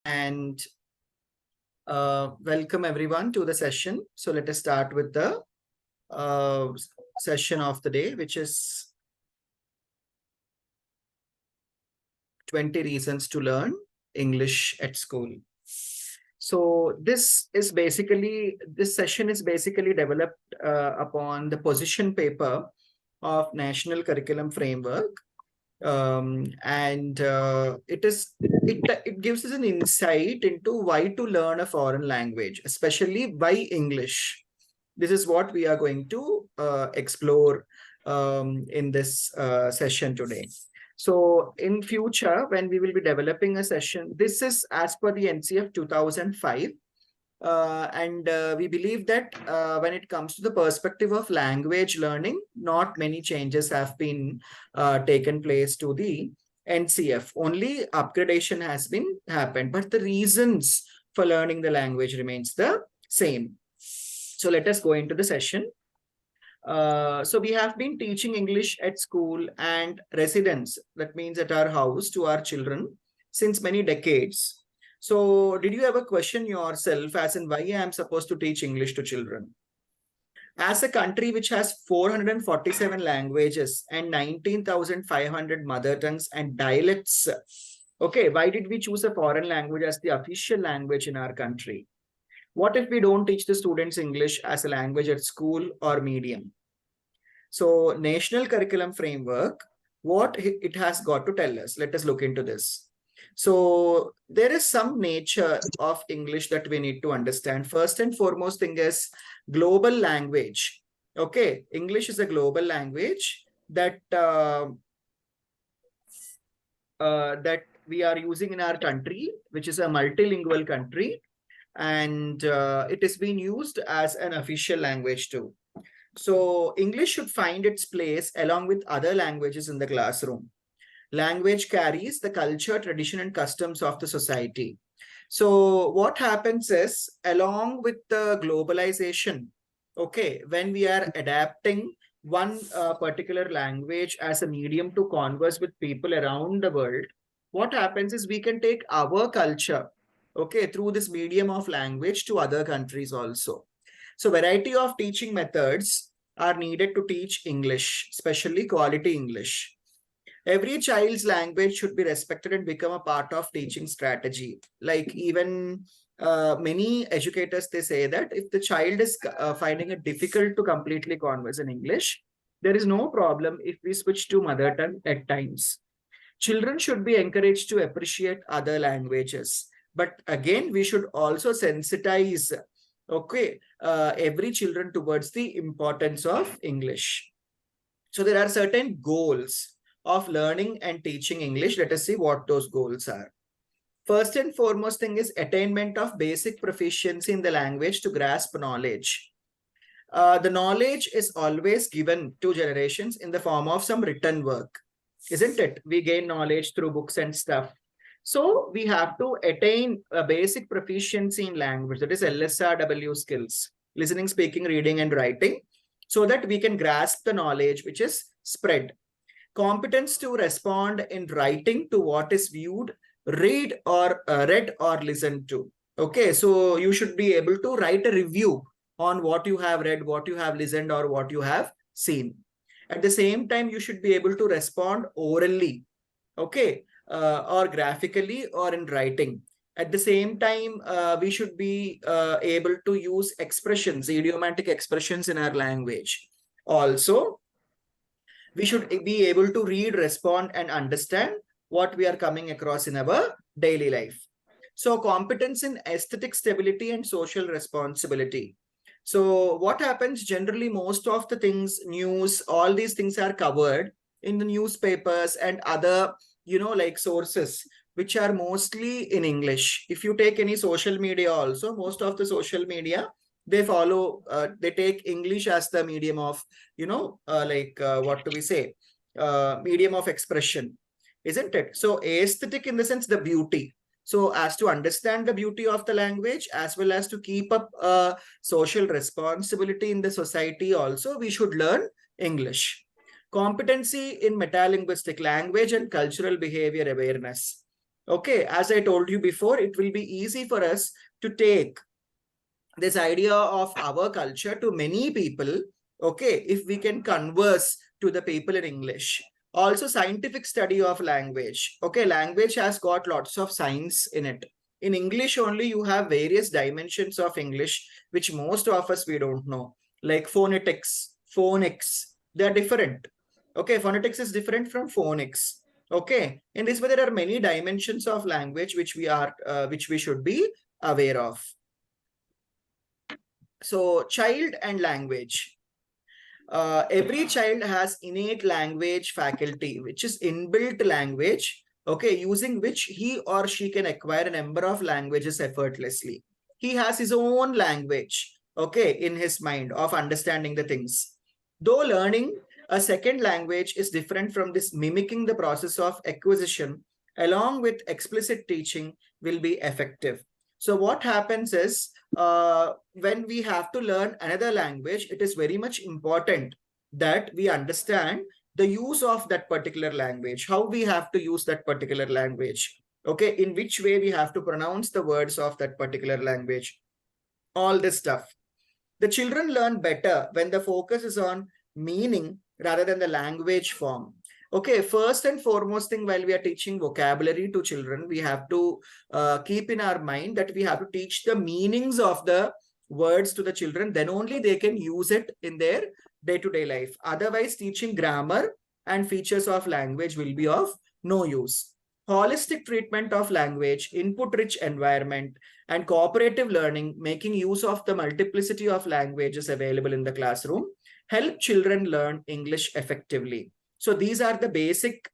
and welcome everyone to the session. So let us start with the session of the day, which is 20 reasons to learn English at school. So this session is basically developed upon the position paper of National Curriculum Framework. It gives us an insight into why to learn a foreign language, especially why English. This is what we are going to explore in this session today. So in future, when we will be developing a session, this is as per the NCF 2005. We believe that when it comes to the perspective of language learning, not many changes have been taken place to the NCF. Only upgradation has been happened, but the reasons for learning the language remains the same. So let us go into the session. So we have been teaching English at school and residence, that means at our house, to our children since many decades. So did you ever question yourself as in why I am supposed to teach English to children? As a country which has 447 languages and 19,500 mother tongues and dialects, okay, why did we choose a foreign language as the official language in our country? What if we don't teach the students English as a language at school or medium? So National Curriculum Framework, what it has got to tell us? Let us look into this. So there is some nature of English that we need to understand. First and foremost thing is global language. Okay, English is a global language that that we are using in our country, which is a multilingual country, and it is being used as an official language too. So English should find its place along with other languages in the classroom. Language carries the culture, tradition, and customs of the society. So what happens is, along with the globalization, okay, when we are adapting one particular language as a medium to converse with people around the world, what happens is we can take our culture, okay, through this medium of language to other countries also. So variety of teaching methods are needed to teach English, especially quality English. Every child's language should be respected and become a part of teaching strategy. Like even many educators, they say that if the child is finding it difficult to completely converse in English, there is no problem if we switch to mother tongue at times. Children should be encouraged to appreciate other languages. But again, we should also sensitize, okay, every children towards the importance of English. So there are certain goals of learning and teaching English. Let us see what those goals are. First and foremost thing is attainment of basic proficiency in the language to grasp knowledge. The knowledge is always given to generations in the form of some written work, isn't it? We gain knowledge through books and stuff. So we have to attain a basic proficiency in language, that is LSRW skills, listening, speaking, reading, and writing, so that we can grasp the knowledge which is spread. Competence to respond in writing to what is viewed, read or listened to. Okay, so you should be able to write a review on what you have read, what you have listened, or what you have seen. At the same time, you should be able to respond orally, okay, or graphically or in writing. At the same time, we should be able to use expressions, idiomatic expressions in our language. Also, we should be able to read, respond, and understand what we are coming across in our daily life. So competence in aesthetic stability and social responsibility. So what happens generally, most of the things, news, all these things are covered in the newspapers and other, like sources, which are mostly in English. If you take any social media also, most of the social media, they follow, they take English as the medium of, what do we say? Medium of expression, isn't it? So aesthetic in the sense, the beauty. So as to understand the beauty of the language, as well as to keep up social responsibility in the society also, we should learn English. Competency in metalinguistic language and cultural behavior awareness. Okay, as I told you before, it will be easy for us to take this idea of our culture to many people, okay, if we can converse to the people in English. Also, scientific study of language. Okay, language has got lots of science in it. In English only, you have various dimensions of English, which most of us we don't know, like phonetics, phonics. They're different. Okay, phonetics is different from phonics. Okay, in this way, there are many dimensions of language which which we should be aware of. So, child and language. Every child has innate language faculty, which is inbuilt language, okay, using which he or she can acquire a number of languages effortlessly. He has his own language, okay, in his mind of understanding the things. Though learning a second language is different from this, mimicking the process of acquisition along with explicit teaching will be effective. So what happens is, when we have to learn another language, it is very much important that we understand the use of that particular language, how we have to use that particular language, okay, in which way we have to pronounce the words of that particular language, all this stuff. The children learn better when the focus is on meaning rather than the language form. Okay, first and foremost thing, while we are teaching vocabulary to children, we have to keep in our mind that we have to teach the meanings of the words to the children. Then only they can use it in their day-to-day life. Otherwise, teaching grammar and features of language will be of no use. Holistic treatment of language, input-rich environment, and cooperative learning, making use of the multiplicity of languages available in the classroom, help children learn English effectively. So these are the basic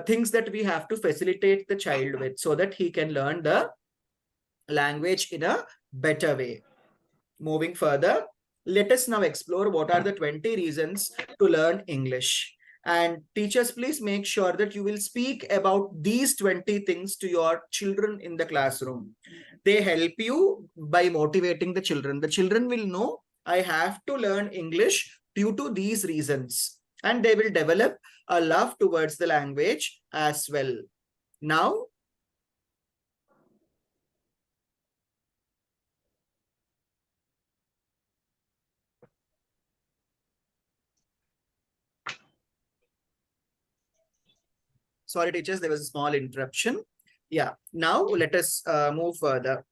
things that we have to facilitate the child with so that he can learn the language in a better way. Moving further, let us now explore what are the 20 reasons to learn English. And teachers, please make sure that you will speak about these 20 things to your children in the classroom. They help you by motivating the children. The children will know, I have to learn English due to these reasons. And they will develop a love towards the language as well. Now, sorry, teachers, there was a small interruption. Yeah, now let us move further.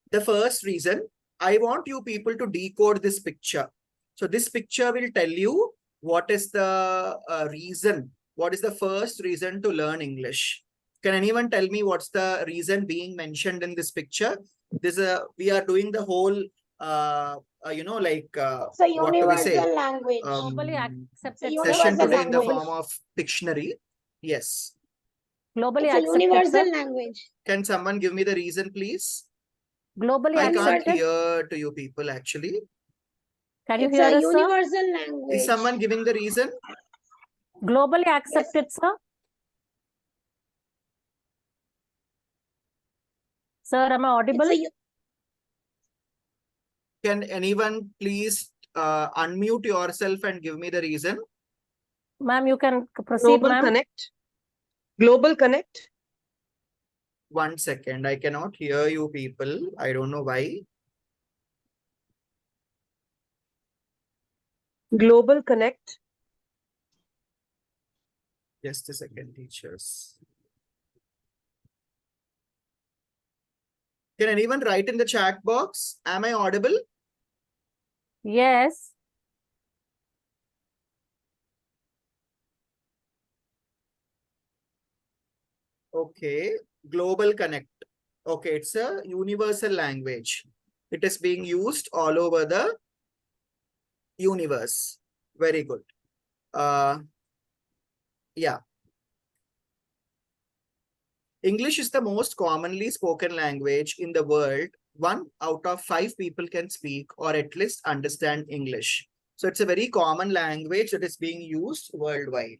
The first reason, I want you people to decode this picture. So this picture will tell you what is the reason, what is the first reason to learn English. Can anyone tell me what's the reason being mentioned in this picture? We are doing the whole, It's a what do we say? universal language. Globally accepted. It's a Session universal today in the language. form of dictionary. Yes. Globally It's a accepted, universal sir. language. Can someone give me the reason, please? Globally I can't accepted. hear to you people actually. Can you It's hear a us, sir? universal language. Is someone giving the reason? Globally accepted, sir. Sir, am I audible? It's a, Can anyone please unmute yourself and give me the reason? Ma'am, you can proceed, Global ma'am. Connect. Global Connect. 1 second. I cannot hear you people. I don't know why. Global Connect. Just a second, teachers. Can anyone write in the chat box? Am I audible? Yes. Okay. Global Connect. Okay, it's a universal language. It is being used all over the universe. Very good. Yeah. English is the most commonly spoken language in the world. 1 out of 5 people can speak or at least understand English. So it's a very common language that is being used worldwide.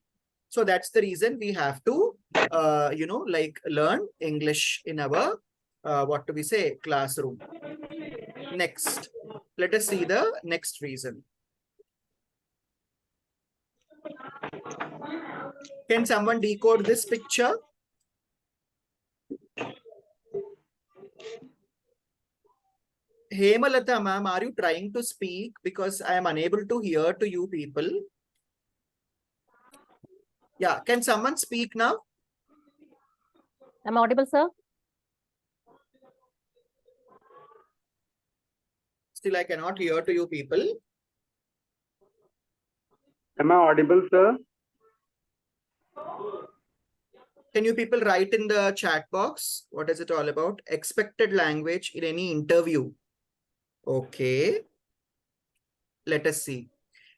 So that's the reason we have to, learn English in our, classroom. Next, let us see the next reason. Can someone decode this picture? Hemalata ma'am, are you trying to speak? Because I am unable to hear to you people. Yeah, can someone speak now? Am I audible, sir? Still, I cannot hear to you people. Am I audible, sir? Can you people write in the chat box? What is it all about? Expected language in any interview. Okay. Let us see.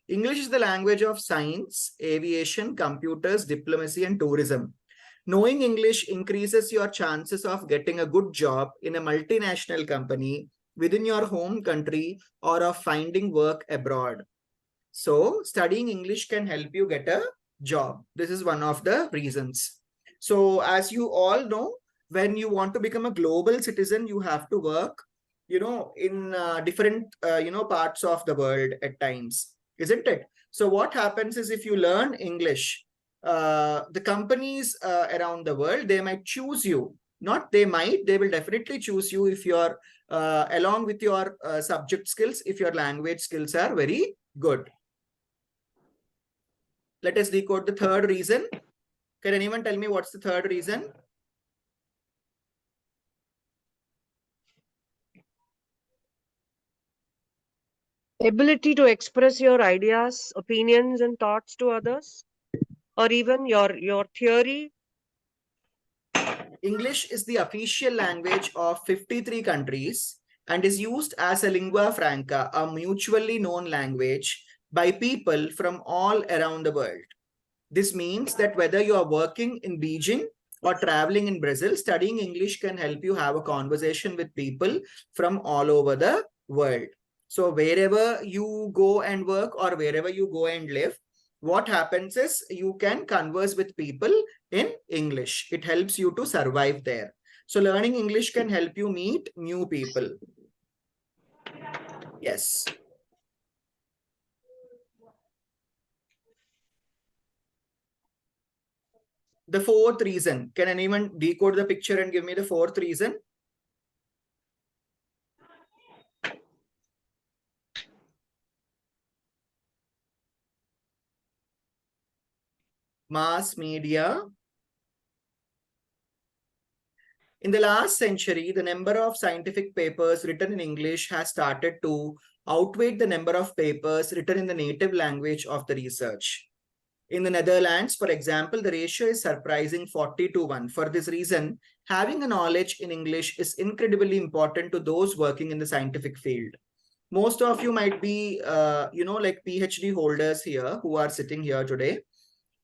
English is the language of science, aviation, computers, diplomacy, and tourism. Knowing English increases your chances of getting a good job in a multinational company within your home country or of finding work abroad. So studying English can help you get a job. This is one of the reasons. So as you all know, when you want to become a global citizen, you have to work, in different, parts of the world at times, isn't it? So what happens is if you learn English, the companies around the world, they might choose you. Not they might, they will definitely choose you if you're along with your subject skills, if your language skills are very good. Let us decode the third reason. Can anyone tell me what's the third reason? Ability to express your ideas, opinions, and thoughts to others, or even your theory. English is the official language of 53 countries and is used as a lingua franca, a mutually known language by people from all around the world. This means that whether you are working in Beijing or traveling in Brazil, studying English can help you have a conversation with people from all over the world. So wherever you go and work or wherever you go and live, what happens is you can converse with people in English. It helps you to survive there. So learning English can help you meet new people. Yes. The fourth reason. Can anyone decode the picture and give me the fourth reason? Mass media. In the last century, the number of scientific papers written in English has started to outweigh the number of papers written in the native language of the research. In the Netherlands, for example, the ratio is surprising 40-1. For this reason, having a knowledge in English is incredibly important to those working in the scientific field. Most of you might be, like PhD holders here who are sitting here today.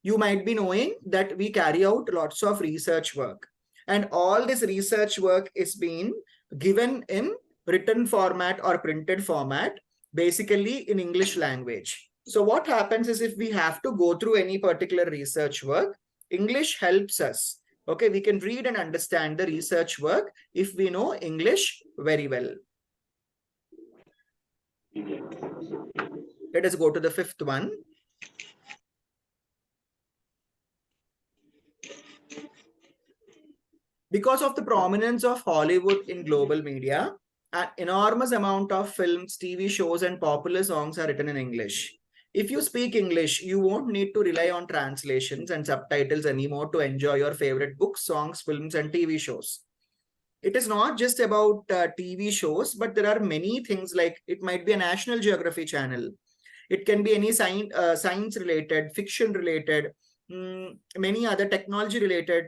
You might be knowing that we carry out lots of research work. And all this research work is being given in written format or printed format, basically in English language. So what happens is if we have to go through any particular research work, English helps us. Okay, we can read and understand the research work if we know English very well. Let us go to the fifth one. Because of the prominence of Hollywood in global media, an enormous amount of films, TV shows, and popular songs are written in English. If you speak English, you won't need to rely on translations and subtitles anymore to enjoy your favorite books, songs, films, and TV shows. It is not just about TV shows, but there are many things like it might be a National Geography channel. It can be any science related, fiction related, many other technology related,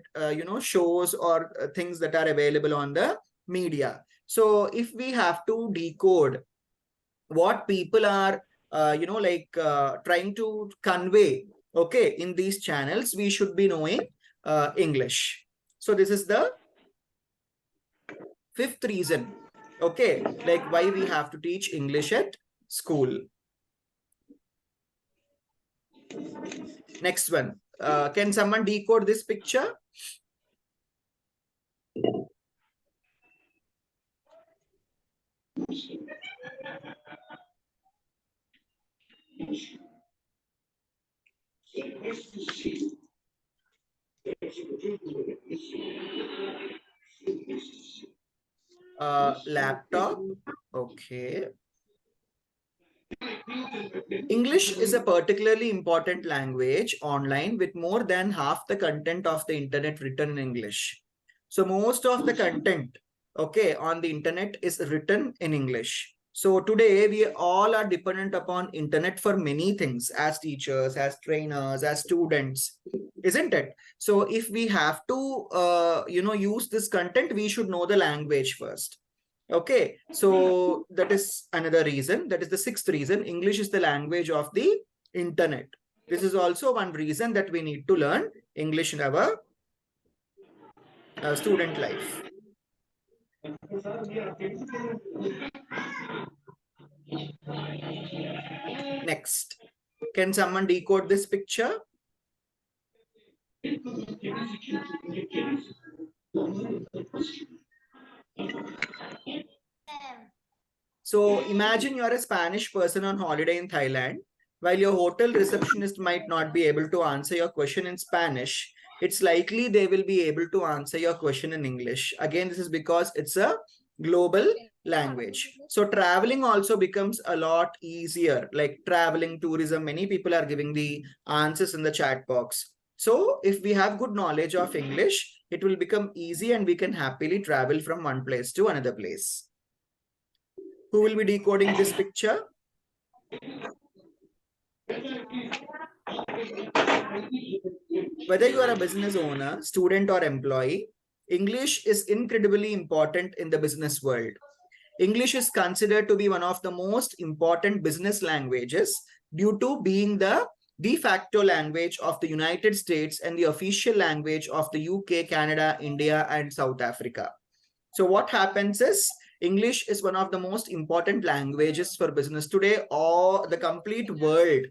shows or things that are available on the media. So if we have to decode what people are, trying to convey, okay, in these channels, we should be knowing English. So this is the fifth reason, okay, like why we have to teach English at school. Next one. Can someone decode this picture? Laptop. Okay. English is a particularly important language online with more than half the content of the internet written in English. So most of the content, okay, on the internet is written in English. So today we all are dependent upon internet for many things as teachers, as trainers, as students, isn't it? So if we have to, use this content, we should know the language first. Okay, so that is another reason. That is the sixth reason. English is the language of the internet. This is also one reason that we need to learn English in our student life. Next, can someone decode this picture? So imagine you're a Spanish person on holiday in Thailand. While your hotel receptionist might not be able to answer your question in Spanish, it's likely they will be able to answer your question in English. Again, this is because it's a global language. So traveling also becomes a lot easier, like traveling, tourism, many people are giving the answers in the chat box. So if we have good knowledge of English, it will become easy and we can happily travel from one place to another place. Who will be decoding this picture? Whether you are a business owner, student, or employee, English is incredibly important in the business world. English is considered to be one of the most important business languages due to being the de facto language of the United States and the official language of the UK, Canada, India, and South Africa. So what happens is English is one of the most important languages for business. Today, all the complete world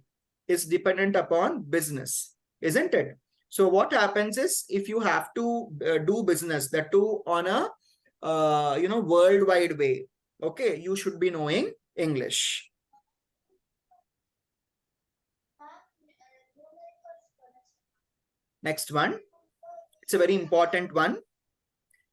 is dependent upon business, isn't it? So what happens is if you have to do business, that too on a worldwide way, okay, you should be knowing English. Next one, it's a very important one.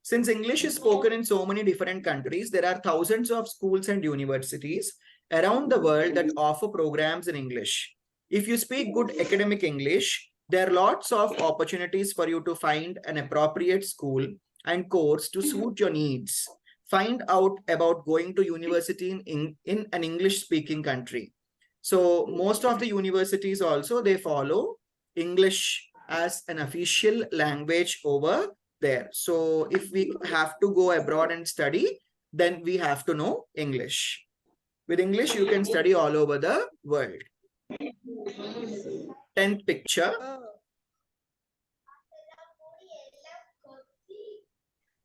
Since English is spoken in so many different countries, there are thousands of schools and universities around the world that offer programs in English. If you speak good academic English, there are lots of opportunities for you to find an appropriate school and course to suit your needs. Find out about going to university in an English-speaking country. So most of the universities also, they follow English as an official language over there. So if we have to go abroad and study, then we have to know English. With English, you can study all over the world. 10th picture.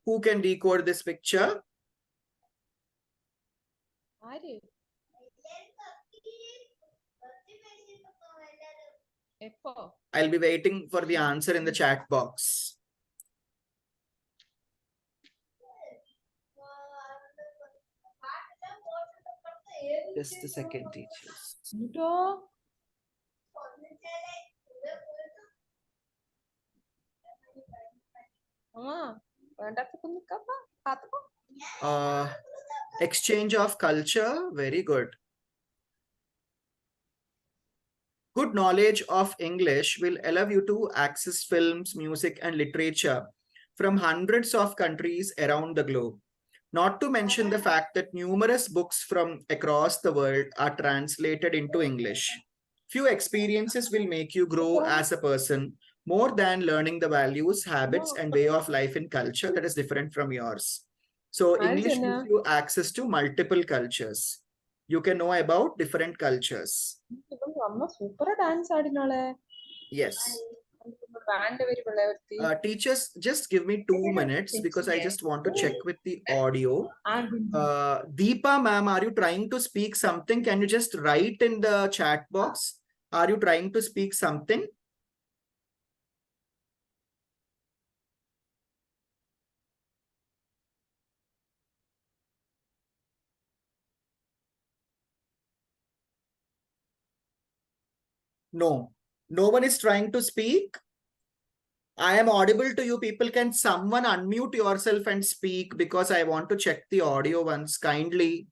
Who can decode this picture? I'll be waiting for the answer in the chat box. Just a second, teachers. Exchange of culture, very good. Good knowledge of English will allow you to access films, music, and literature from hundreds of countries around the globe. Not to mention the fact that numerous books from across the world are translated into English. Few experiences will make you grow as a person more than learning the values, habits, and way of life in culture that is different from yours. So English gives you access to multiple cultures. You can know about different cultures. Yes. Teachers, just give me 2 minutes because I just want to check with the audio. Deepa ma'am, are you trying to speak something? Can you just write in the chat box? Are you trying to speak something? No, no one is trying to speak. I am audible to you. People, can someone unmute yourself and speak, because I want to check the audio once, kindly.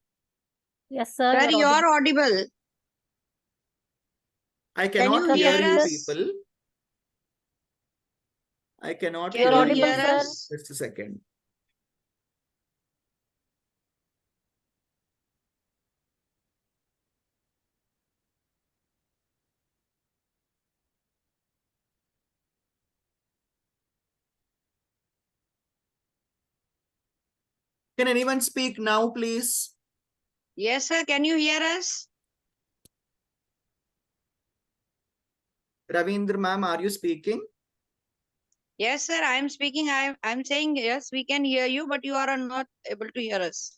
Yes, sir. Sir, you are audible. I Can cannot you hear hear you, us? people. I cannot Can hear You're you audible, you. hear sir. us? Just a second. Can anyone speak now, please? Yes, sir. Can you hear us? Ravindra ma'am, are you speaking? Yes, sir. I am speaking. I'm saying yes, we can hear you, but you are not able to hear us.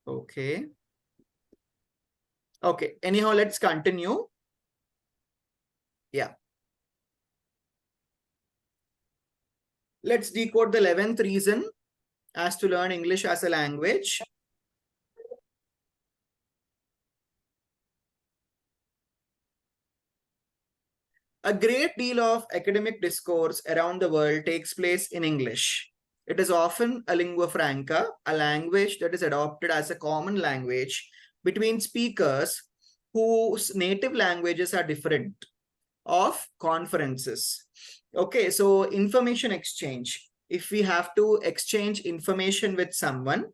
Okay. Okay. Anyhow, let's continue. Yeah. Let's decode the 11th reason as to learn English as a language. A great deal of academic discourse around the world takes place in English. It is often a lingua franca, a language that is adopted as a common language between speakers whose native languages are different, of conferences. Okay, so information exchange. If we have to exchange information with someone,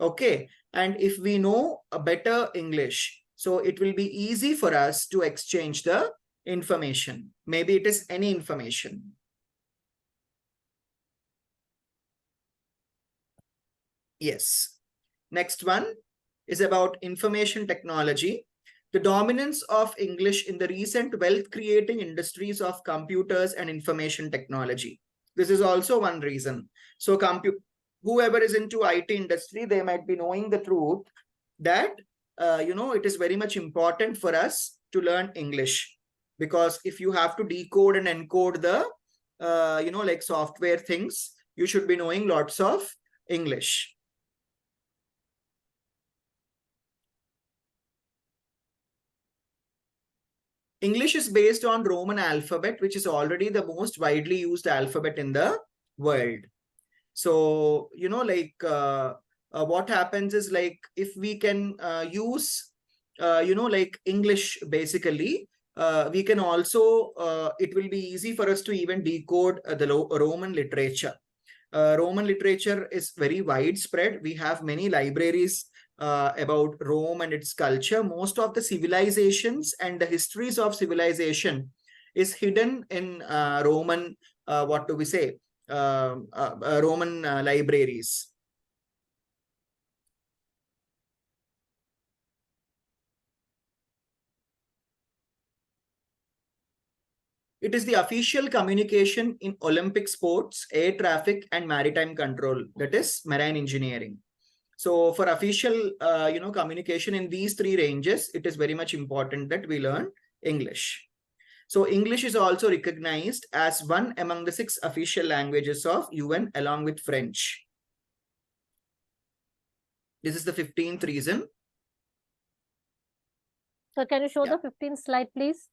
okay, and if we know a better English, so it will be easy for us to exchange the information. Maybe it is any information. Yes. Next one is about information technology. The dominance of English in the recent wealth-creating industries of computers and information technology. This is also one reason. So whoever is into IT industry, they might be knowing the truth that, it is very much important for us to learn English. Because if you have to decode and encode the, like software things, you should be knowing lots of English. English is based on Roman alphabet, which is already the most widely used alphabet in the world. So, what happens is, like, if we can use, English, basically, we can also, it will be easy for us to even decode the Roman literature. Roman literature is very widespread. We have many libraries about Rome and its culture. Most of the civilizations and the histories of civilization is hidden in Roman, what do we say, Roman libraries. It is the official communication in Olympic sports, air traffic, and maritime control, that is marine engineering. So for official, communication in these three ranges, it is very much important that we learn English. So English is also recognized as one among the 6 official languages of UN, along with French. This is the 15th reason. So can you show the 15th slide, please?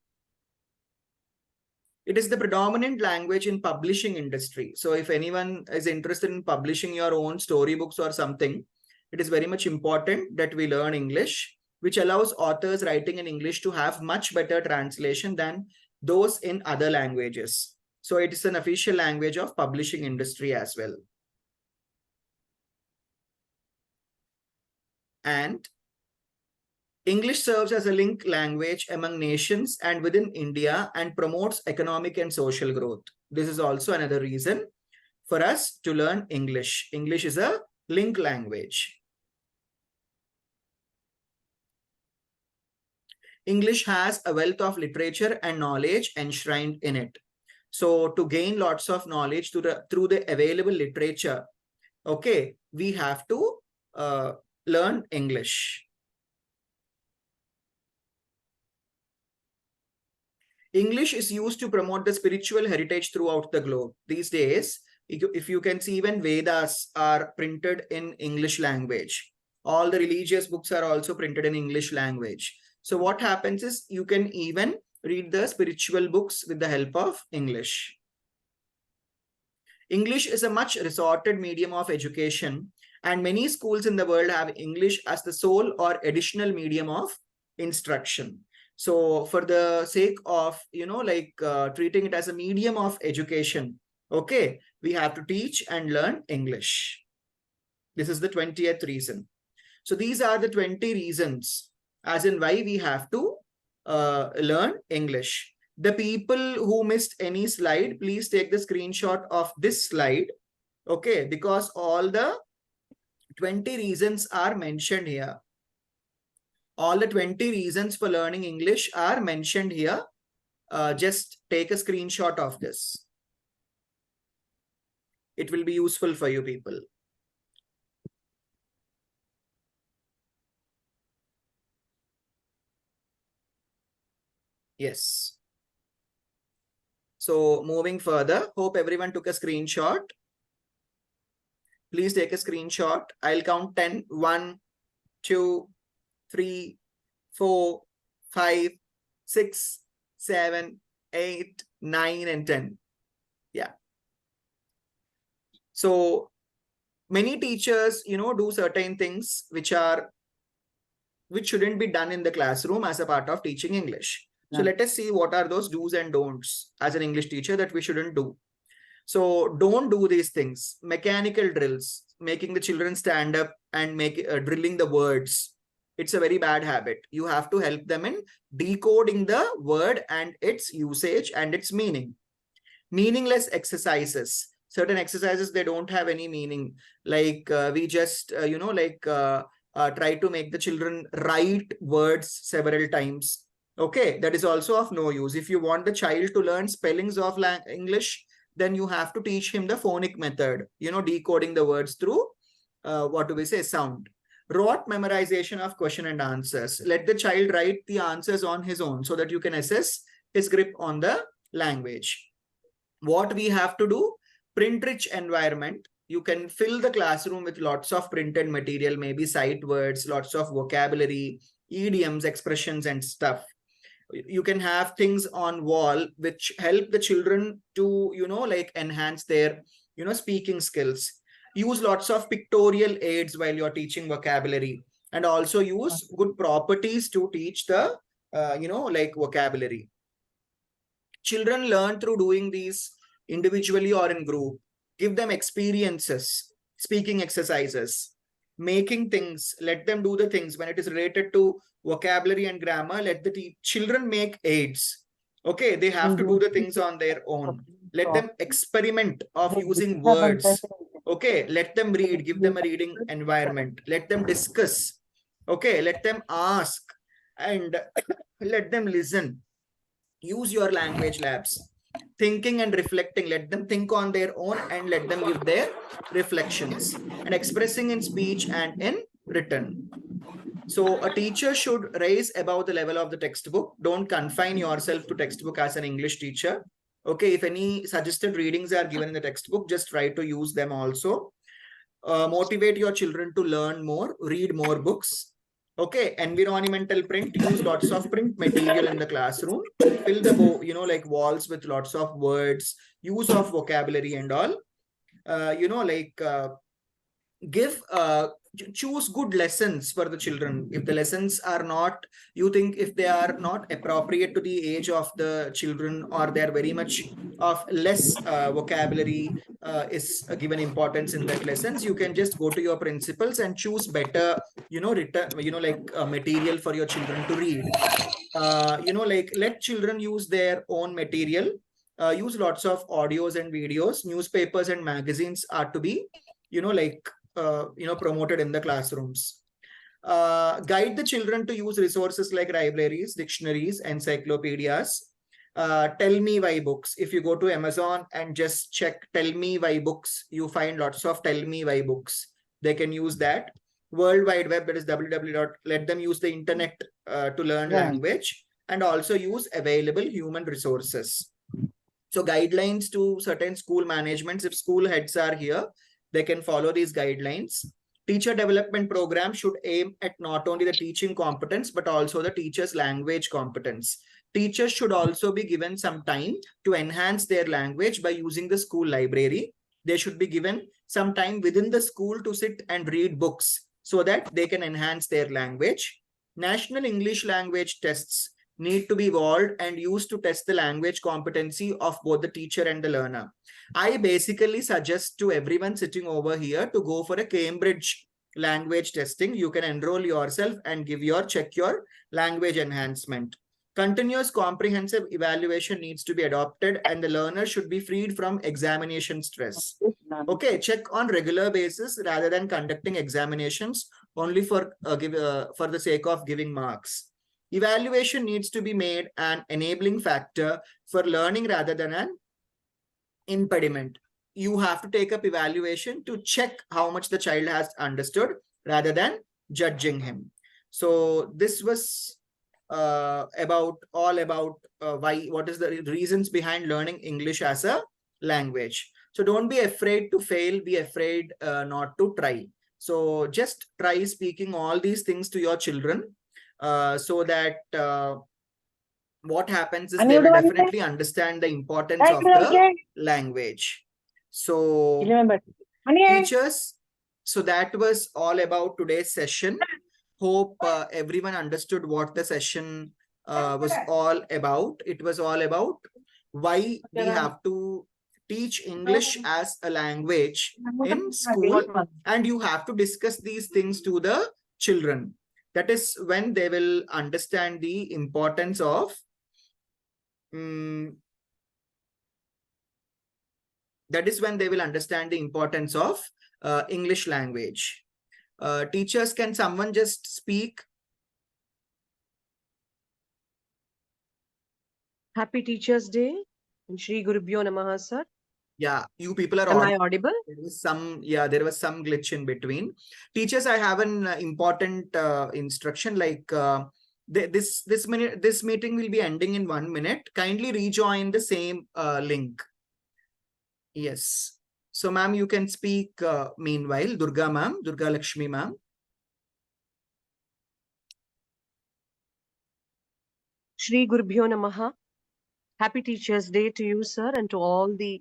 It is the predominant language in publishing industry. So if anyone is interested in publishing your own storybooks or something, it is very much important that we learn English, which allows authors writing in English to have much better translation than those in other languages. So it is an official language of publishing industry as well. And English serves as a link language among nations and within India and promotes economic and social growth. This is also another reason for us to learn English. English is a link language. English has a wealth of literature and knowledge enshrined in it. So to gain lots of knowledge through the available literature, okay, we have to learn English. English is used to promote the spiritual heritage throughout the globe. These days, if you can see, even Vedas are printed in English language. All the religious books are also printed in English language. So what happens is you can even read the spiritual books with the help of English. English is a much resorted medium of education, and many schools in the world have English as the sole or additional medium of instruction. So for the sake of, treating it as a medium of education, okay, we have to teach and learn English. This is the 20th reason. So these are the 20 reasons as in why we have to learn English. The people who missed any slide, please take the screenshot of this slide. Okay, because all the 20 reasons are mentioned here. All the 20 reasons for learning English are mentioned here. Just take a screenshot of this. It will be useful for you people. Yes. So moving further, hope everyone took a screenshot. Please take a screenshot. I'll count 10. 1, 2, 3, 4, 5, 6, 7, 8, 9, and 10. Yeah. So many teachers, do certain things which shouldn't be done in the classroom as a part of teaching English. So let us see what are those do's and don'ts as an English teacher that we shouldn't do. So don't do these things. Mechanical drills, making the children stand up and drilling the words. It's a very bad habit. You have to help them in decoding the word and its usage and its meaning. Meaningless exercises. Certain exercises, they don't have any meaning. Like we just, try to make the children write words several times. Okay, that is also of no use. If you want the child to learn spellings of English, then you have to teach him the phonic method, decoding the words through, sound. Rote memorization of question and answers. Let the child write the answers on his own so that you can assess his grip on the language. What we have to do, print-rich environment. You can fill the classroom with lots of printed material, maybe sight words, lots of vocabulary, idioms, expressions, and stuff. You can have things on wall which help the children to, enhance their, speaking skills. Use lots of pictorial aids while you're teaching vocabulary, and also use good properties to teach the, vocabulary. Children learn through doing these individually or in group. Give them experiences, speaking exercises, making things. Let them do the things. When it is related to vocabulary and grammar, let the children make aids. Okay, they have to do the things on their own. Let them experiment of using words. Okay, let them read, give them a reading environment. Let them discuss. Okay, let them ask and let them listen. Use your language labs. Thinking and reflecting, let them think on their own and let them give their reflections. And expressing in speech and in written. So a teacher should raise above the level of the textbook. Don't confine yourself to textbook as an English teacher. Okay, if any suggested readings are given in the textbook, just try to use them also. Motivate your children to learn more, read more books. Okay, environmental print, use lots of print material in the classroom. Fill the, walls with lots of words, use of vocabulary and all. Choose good lessons for the children. If the lessons are not, if they are not appropriate to the age of the children, or they are very much of less vocabulary is given importance in that lessons, you can just go to your principals and choose better, material for your children to read. Let children use their own material. Use lots of audios and videos. Newspapers and magazines are to be, promoted in the classrooms. Guide the children to use resources like libraries, dictionaries, encyclopedias. Tell me why books. If you go to Amazon and just check tell me why books, you find lots of tell me why books. They can use that. World Wide Web, that is www. Let them use the internet to learn language, and also use available human resources. So guidelines to certain school managements, if school heads are here, they can follow these guidelines. Teacher development program should aim at not only the teaching competence, but also the teacher's language competence. Teachers should also be given some time to enhance their language by using the school library. they should be given some time within the school to sit and read books so that they can enhance their language. National English language tests need to be evolved and used to test the language competency of both the teacher and the learner. I basically suggest to everyone sitting over here to go for a Cambridge language testing. You can enroll yourself and check your language enhancement. Continuous comprehensive evaluation needs to be adopted and the learner should be freed from examination stress. Okay, check on regular basis rather than conducting examinations only for the sake of giving marks. Evaluation needs to be made an enabling factor for learning rather than an impediment. You have to take up evaluation to check how much the child has understood rather than judging him. So this was all about what is the reasons behind learning English as a language. So don't be afraid to fail, be afraid not to try. So just try speaking all these things to your children so that what happens is they will definitely understand the importance of the language. So teachers, so that was all about today's session. Hope everyone understood what the session was all about. It was all about why we have to teach English as a language in school, and you have to discuss these things to the children. That is when they will understand the importance of English language. Teachers, can someone just speak? Happy Teachers' Day. And Shri Gurubhyo Namaha, sir. Yeah, you people are Am audible. I audible? There was some glitch in between. Teachers, I have an important instruction, like this meeting will be ending in 1 minute. Kindly rejoin the same link. Yes. So ma'am, you can speak meanwhile. Durga ma'am, Durga Lakshmi ma'am. Shri Gurubhyo Namaha. Happy Teachers' Day to you, sir, and to all the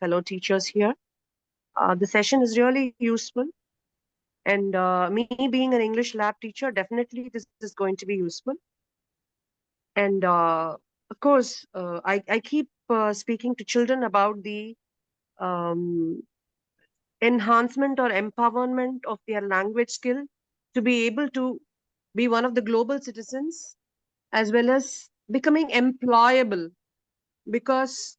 fellow teachers here. The session is really useful. And me being an English lab teacher, definitely this is going to be useful. And of course, I keep speaking to children about the enhancement or empowerment of their language skill to be able to be one of the global citizens, as well as becoming employable, because